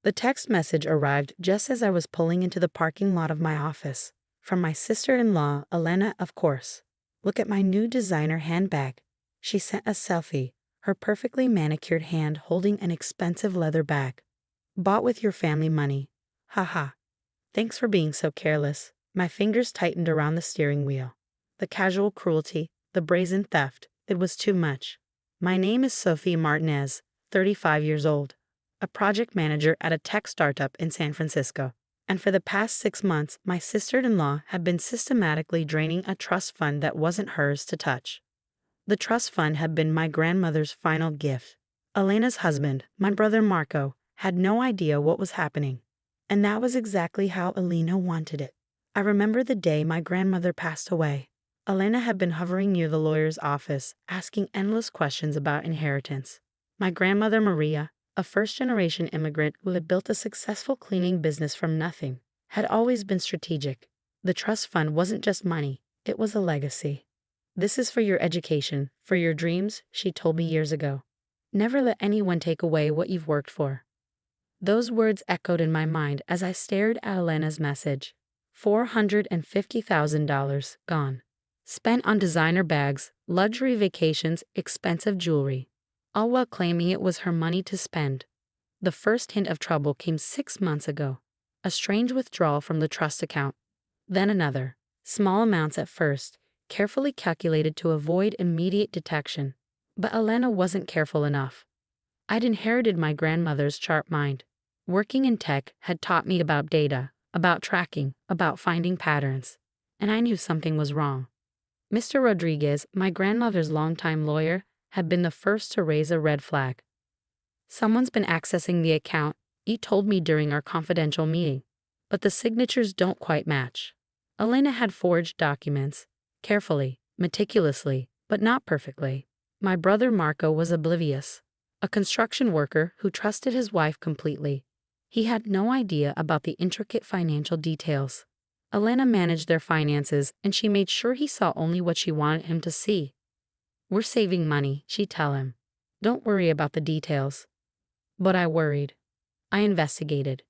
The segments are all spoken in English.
The text message arrived just as I was pulling into the parking lot of my office. From my sister-in-law, Elena, of course. Look at my new designer handbag. She sent a selfie, her perfectly manicured hand holding an expensive leather bag. Bought with your family money. Haha. Thanks for being so careless. My fingers tightened around the steering wheel. The casual cruelty, the brazen theft, it was too much. My name is Sophie Martinez, 35 years old, a project manager at a tech startup in San Francisco. And for the past 6 months, my sister-in-law had been systematically draining a trust fund that wasn't hers to touch. The trust fund had been my grandmother's final gift. Elena's husband, my brother Marco, had no idea what was happening. And that was exactly how Elena wanted it. I remember the day my grandmother passed away. Elena had been hovering near the lawyer's office, asking endless questions about inheritance. My grandmother Maria, a first-generation immigrant who had built a successful cleaning business from nothing, had always been strategic. The trust fund wasn't just money, it was a legacy. This is for your education, for your dreams, she told me years ago. Never let anyone take away what you've worked for. Those words echoed in my mind as I stared at Elena's message. $450,000 gone. Spent on designer bags, luxury vacations, expensive jewelry, all while claiming it was her money to spend. The first hint of trouble came 6 months ago. A strange withdrawal from the trust account. Then another. Small amounts at first, carefully calculated to avoid immediate detection. But Elena wasn't careful enough. I'd inherited my grandmother's sharp mind. Working in tech had taught me about data, about tracking, about finding patterns. And I knew something was wrong. Mr. Rodriguez, my grandmother's longtime lawyer, had been the first to raise a red flag. Someone's been accessing the account, he told me during our confidential meeting. But the signatures don't quite match. Elena had forged documents, carefully, meticulously, but not perfectly. My brother Marco was oblivious. A construction worker who trusted his wife completely. He had no idea about the intricate financial details. Elena managed their finances, and she made sure he saw only what she wanted him to see. We're saving money, she'd tell him. Don't worry about the details. But I worried. I investigated.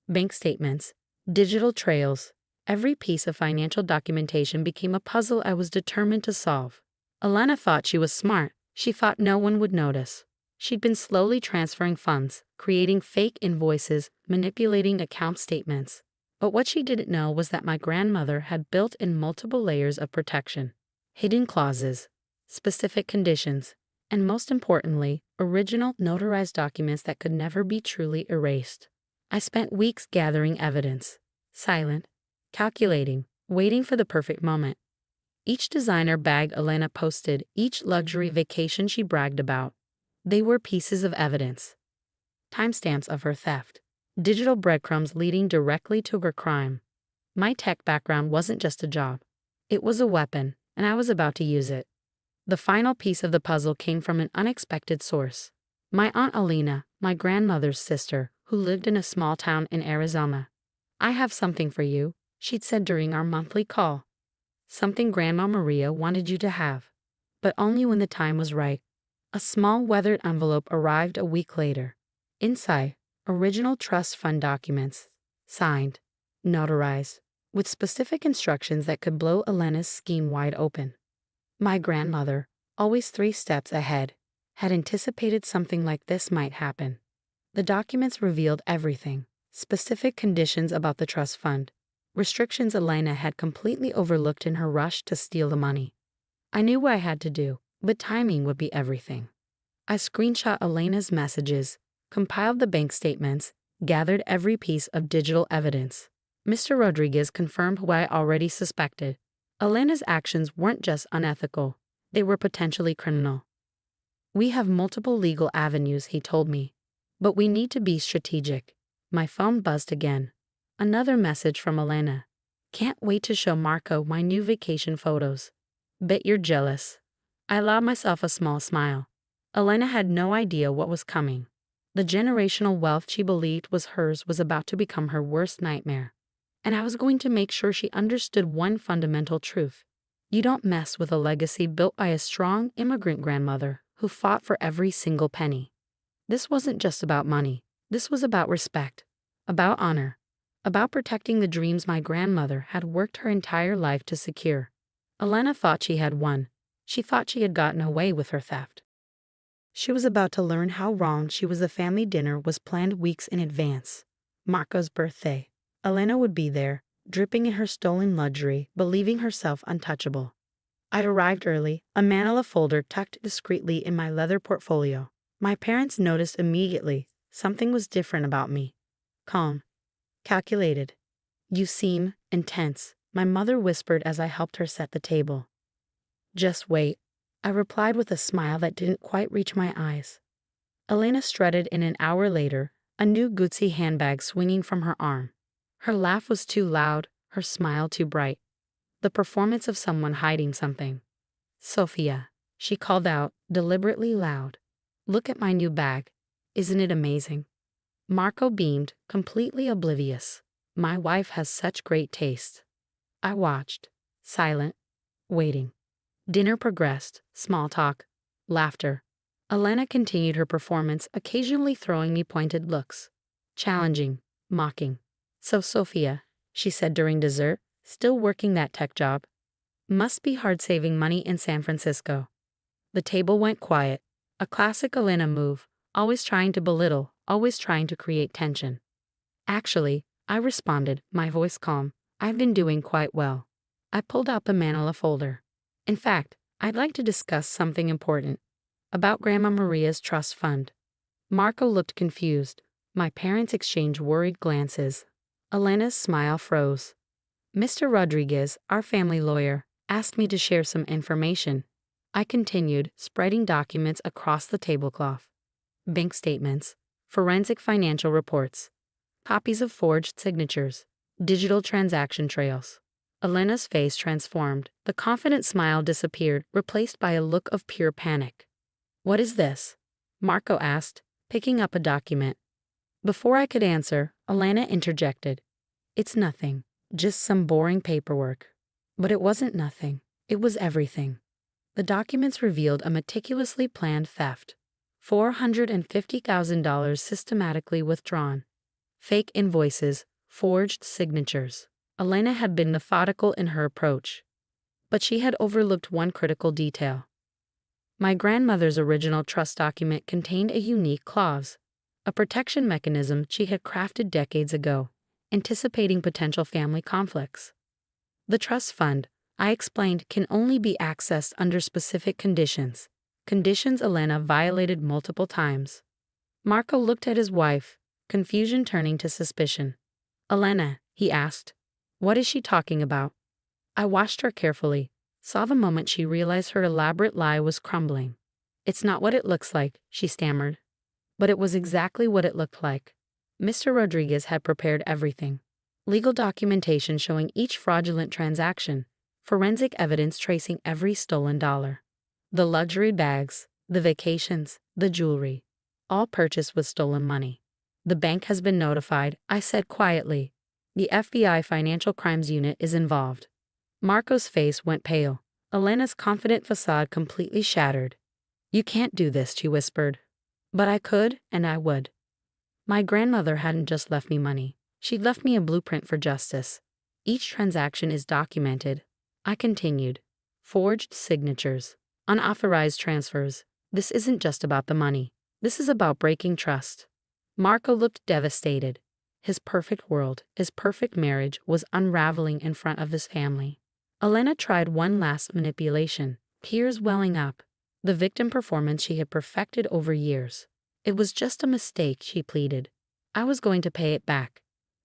Bank statements, digital trails, every piece of financial documentation became a puzzle I was determined to solve. Elena thought she was smart. She thought no one would notice. She'd been slowly transferring funds, creating fake invoices, manipulating account statements. But what she didn't know was that my grandmother had built in multiple layers of protection. Hidden clauses, specific conditions, and most importantly, original notarized documents that could never be truly erased. I spent weeks gathering evidence, silent, calculating, waiting for the perfect moment. Each designer bag Elena posted, each luxury vacation she bragged about, they were pieces of evidence. Timestamps of her theft. Digital breadcrumbs leading directly to her crime. My tech background wasn't just a job. It was a weapon, and I was about to use it. The final piece of the puzzle came from an unexpected source. My Aunt Alina, my grandmother's sister, who lived in a small town in Arizona. I have something for you, she'd said during our monthly call. Something Grandma Maria wanted you to have. But only when the time was right. A small weathered envelope arrived a week later. Inside, original trust fund documents, signed, notarized, with specific instructions that could blow Elena's scheme wide open. My grandmother, always 3 steps ahead, had anticipated something like this might happen. The documents revealed everything, specific conditions about the trust fund, restrictions Elena had completely overlooked in her rush to steal the money. I knew what I had to do, but timing would be everything. I screenshot Elena's messages, compiled the bank statements, gathered every piece of digital evidence. Mr. Rodriguez confirmed what I already suspected. Elena's actions weren't just unethical, they were potentially criminal. We have multiple legal avenues, he told me, but we need to be strategic. My phone buzzed again. Another message from Elena. Can't wait to show Marco my new vacation photos. Bet you're jealous. I allowed myself a small smile. Elena had no idea what was coming. The generational wealth she believed was hers was about to become her worst nightmare. And I was going to make sure she understood one fundamental truth. You don't mess with a legacy built by a strong immigrant grandmother who fought for every single penny. This wasn't just about money. This was about respect, about honor, about protecting the dreams my grandmother had worked her entire life to secure. Elena thought she had won. She thought she had gotten away with her theft. She was about to learn how wrong she was. The family dinner was planned weeks in advance. Marco's birthday. Elena would be there, dripping in her stolen luxury, believing herself untouchable. I arrived early, a manila folder tucked discreetly in my leather portfolio. My parents noticed immediately. Something was different about me. Calm. Calculated. "You seem intense," my mother whispered as I helped her set the table. "Just wait," I replied with a smile that didn't quite reach my eyes. Elena strutted in an hour later, a new Gucci handbag swinging from her arm. Her laugh was too loud, her smile too bright. The performance of someone hiding something. "Sophia," she called out, deliberately loud. "Look at my new bag. Isn't it amazing?" Marco beamed, completely oblivious. My wife has such great taste. I watched, silent, waiting. Dinner progressed, small talk, laughter. Elena continued her performance, occasionally throwing me pointed looks. Challenging, mocking. "So, Sophia," she said during dessert, "still working that tech job? Must be hard saving money in San Francisco." The table went quiet. A classic Elena move, always trying to belittle, always trying to create tension. "Actually," I responded, my voice calm, "I've been doing quite well." I pulled out the manila folder. "In fact, I'd like to discuss something important. About Grandma Maria's trust fund." Marco looked confused. My parents exchanged worried glances. Elena's smile froze. "Mr. Rodriguez, our family lawyer, asked me to share some information." I continued, spreading documents across the tablecloth. Bank statements, forensic financial reports, copies of forged signatures, digital transaction trails. Elena's face transformed. The confident smile disappeared, replaced by a look of pure panic. "What is this?" Marco asked, picking up a document. Before I could answer, Elena interjected. "It's nothing, just some boring paperwork." But it wasn't nothing. It was everything. The documents revealed a meticulously planned theft. $450,000 systematically withdrawn. Fake invoices, forged signatures. Elena had been methodical in her approach. But she had overlooked one critical detail. My grandmother's original trust document contained a unique clause, a protection mechanism she had crafted decades ago, anticipating potential family conflicts. The trust fund, I explained, can only be accessed under specific conditions. Conditions Elena violated multiple times. Marco looked at his wife, confusion turning to suspicion. "Elena," he asked, "what is she talking about?" I watched her carefully, saw the moment she realized her elaborate lie was crumbling. "It's not what it looks like," she stammered. But it was exactly what it looked like. Mr. Rodriguez had prepared everything. Legal documentation showing each fraudulent transaction, forensic evidence tracing every stolen dollar. The luxury bags, the vacations, the jewelry, all purchased with stolen money. "The bank has been notified," I said quietly. "The FBI Financial Crimes Unit is involved." Marco's face went pale. Elena's confident facade completely shattered. "You can't do this," she whispered. But I could, and I would. My grandmother hadn't just left me money. She'd left me a blueprint for justice. Each transaction is documented. I continued. Forged signatures, unauthorized transfers. This isn't just about the money. This is about breaking trust. Marco looked devastated. His perfect world, his perfect marriage was unraveling in front of his family. Elena tried one last manipulation, tears welling up. The victim performance she had perfected over years. "It was just a mistake," she pleaded. "I was going to pay it back."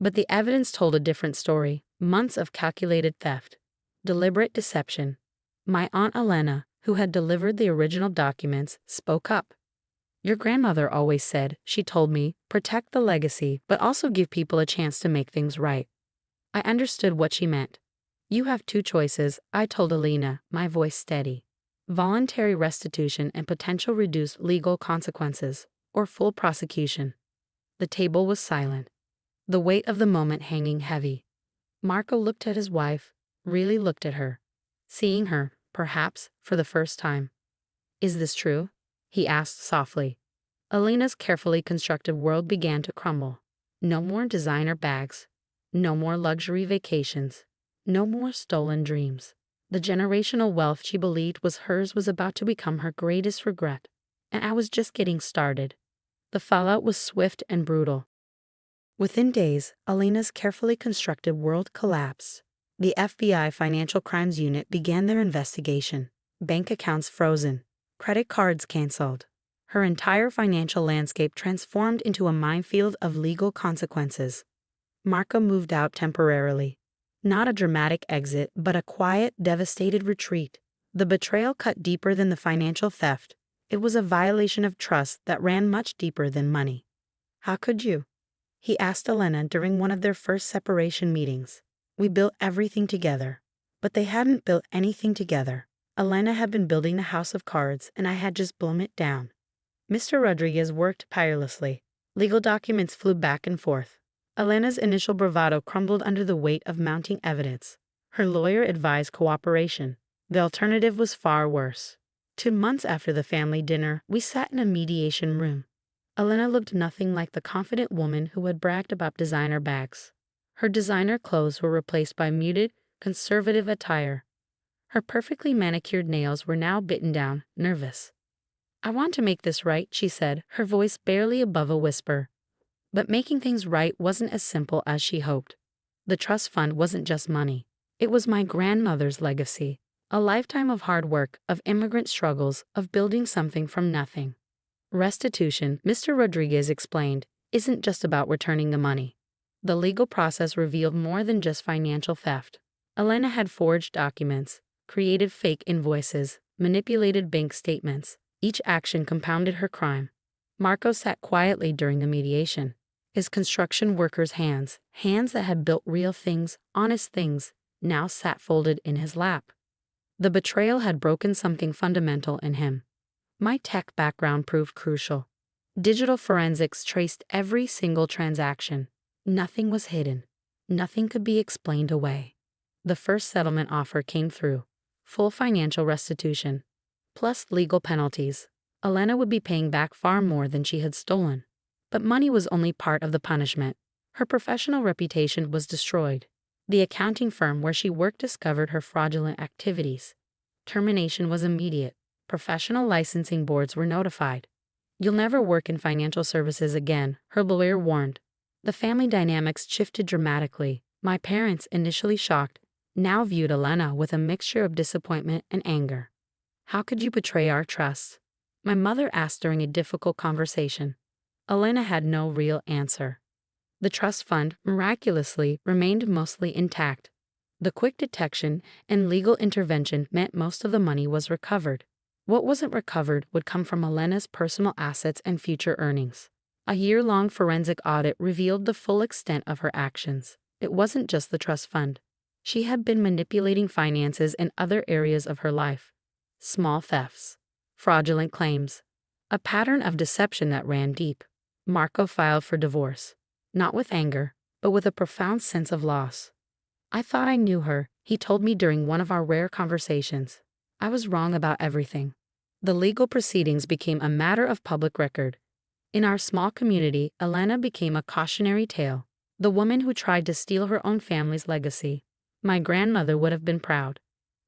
But the evidence told a different story. Months of calculated theft, deliberate deception. My Aunt Elena, who had delivered the original documents, spoke up. "Your grandmother always said," she told me, "protect the legacy, but also give people a chance to make things right." I understood what she meant. "You have two choices," I told Elena, my voice steady. "Voluntary restitution and potential reduced legal consequences, or full prosecution." The table was silent, the weight of the moment hanging heavy. Marco looked at his wife, really looked at her, seeing her, perhaps, for the first time. "Is this true?" he asked softly. Elena's carefully constructed world began to crumble. No more designer bags. No more luxury vacations. No more stolen dreams. The generational wealth she believed was hers was about to become her greatest regret. And I was just getting started. The fallout was swift and brutal. Within days, Elena's carefully constructed world collapsed. The FBI Financial Crimes Unit began their investigation. Bank accounts frozen. Credit cards canceled. Her entire financial landscape transformed into a minefield of legal consequences. Marco moved out temporarily. Not a dramatic exit, but a quiet, devastated retreat. The betrayal cut deeper than the financial theft. It was a violation of trust that ran much deeper than money. "How could you?" he asked Elena during one of their first separation meetings. "We built everything together." But they hadn't built anything together. Elena had been building the house of cards, and I had just blown it down. Mr. Rodriguez worked tirelessly. Legal documents flew back and forth. Elena's initial bravado crumbled under the weight of mounting evidence. Her lawyer advised cooperation. The alternative was far worse. 2 months after the family dinner, we sat in a mediation room. Elena looked nothing like the confident woman who had bragged about designer bags. Her designer clothes were replaced by muted, conservative attire. Her perfectly manicured nails were now bitten down, nervous. "I want to make this right," she said, her voice barely above a whisper. But making things right wasn't as simple as she hoped. The trust fund wasn't just money. It was my grandmother's legacy. A lifetime of hard work, of immigrant struggles, of building something from nothing. Restitution, Mr. Rodriguez explained, isn't just about returning the money. The legal process revealed more than just financial theft. Elena had forged documents, created fake invoices, manipulated bank statements. Each action compounded her crime. Marco sat quietly during the mediation. His construction worker's hands that had built real things, honest things, now sat folded in his lap. The betrayal had broken something fundamental in him. My tech background proved crucial. Digital forensics traced every single transaction. Nothing was hidden. Nothing could be explained away. The first settlement offer came through. Full financial restitution. Plus legal penalties. Elena would be paying back far more than she had stolen. But money was only part of the punishment. Her professional reputation was destroyed. The accounting firm where she worked discovered her fraudulent activities. Termination was immediate. Professional licensing boards were notified. "You'll never work in financial services again," her lawyer warned. The family dynamics shifted dramatically. My parents, initially shocked, now viewed Elena with a mixture of disappointment and anger. "How could you betray our trust?" my mother asked during a difficult conversation. Elena had no real answer. The trust fund, miraculously, remained mostly intact. The quick detection and legal intervention meant most of the money was recovered. What wasn't recovered would come from Elena's personal assets and future earnings. A year-long forensic audit revealed the full extent of her actions. It wasn't just the trust fund. She had been manipulating finances in other areas of her life. Small thefts. Fraudulent claims. A pattern of deception that ran deep. Marco filed for divorce. Not with anger, but with a profound sense of loss. "I thought I knew her," he told me during one of our rare conversations. "I was wrong about everything." The legal proceedings became a matter of public record. In our small community, Elena became a cautionary tale. The woman who tried to steal her own family's legacy. My grandmother would have been proud.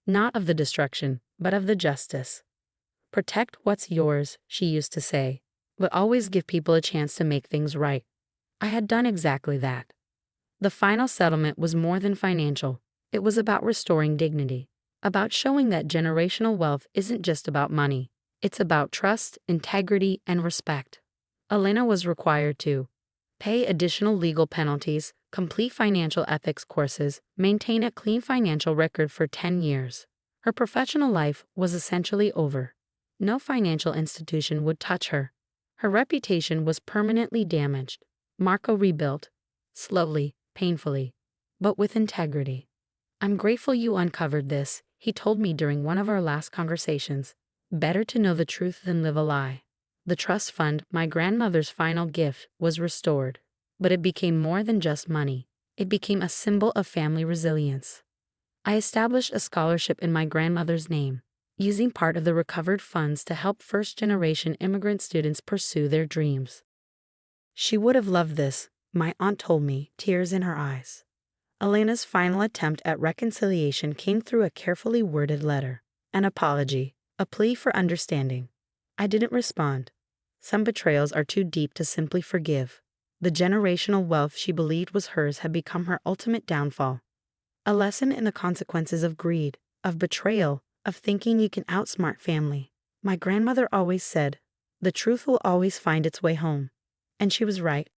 Not of the destruction, but of the justice. "Protect what's yours," she used to say, "but always give people a chance to make things right." I had done exactly that. The final settlement was more than financial. It was about restoring dignity, about showing that generational wealth isn't just about money. It's about trust, integrity, and respect. Elena was required to pay additional legal penalties, complete financial ethics courses, maintain a clean financial record for 10 years. Her professional life was essentially over. No financial institution would touch her. Her reputation was permanently damaged. Marco rebuilt, slowly, painfully, but with integrity. "I'm grateful you uncovered this," he told me during one of our last conversations. "Better to know the truth than live a lie." The trust fund, my grandmother's final gift, was restored. But it became more than just money. It became a symbol of family resilience. I established a scholarship in my grandmother's name, using part of the recovered funds to help first-generation immigrant students pursue their dreams. She would have loved this, my aunt told me, tears in her eyes. Elena's final attempt at reconciliation came through a carefully worded letter, an apology, a plea for understanding. I didn't respond. Some betrayals are too deep to simply forgive. The generational wealth she believed was hers had become her ultimate downfall. A lesson in the consequences of greed, of betrayal, of thinking you can outsmart family. My grandmother always said, "The truth will always find its way home." And she was right.